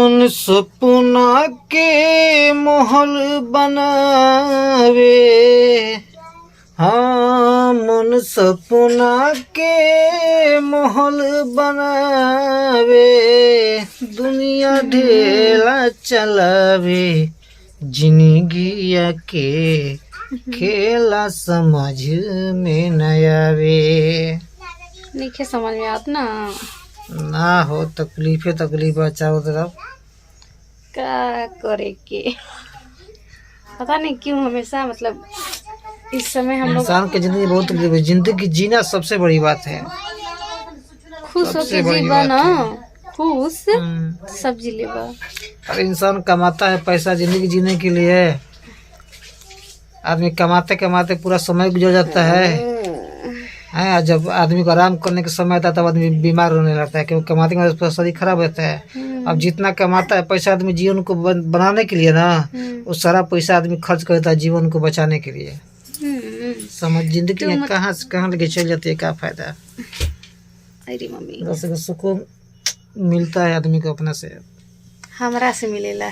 मन सपना के महल बनावे, हाँ मन सपना के महल बनावे, दुनिया ढेला चलावे, जिंदगिया के खेला समझ में न आवे। नहीं समझ में आत ना हो तकलीफ चारों तरफ। क्या करे के पता नहीं क्यों हमेशा मतलब इस समय हम लोग इंसान की जिंदगी बहुत तकलीफ है। जिंदगी जीना सबसे बड़ी बात है। खुश होके जीवा ना, खुश सब जी लेवा। अरे इंसान कमाता है पैसा जिंदगी जीने के लिए। आदमी कमाते कमाते पूरा समय गुजर जाता है। जब आदमी को आराम करने का समय आता है तब आदमी बीमार होने लगता है, क्योंकि कमाते कमाते पूरा शरीर खराब रहता है। अब जितना कमाता है पैसा आदमी जीवन को बनाने के लिए ना, वो सारा पैसा आदमी खर्च करता है जीवन को बचाने के लिए। समझ जिंदगी में कहाँ से कहाँ लेके चल जाती है, क्या फायदा। अरे मम्मी सुकून मिलता है आदमी को अपना से, हमरा से मिलेला।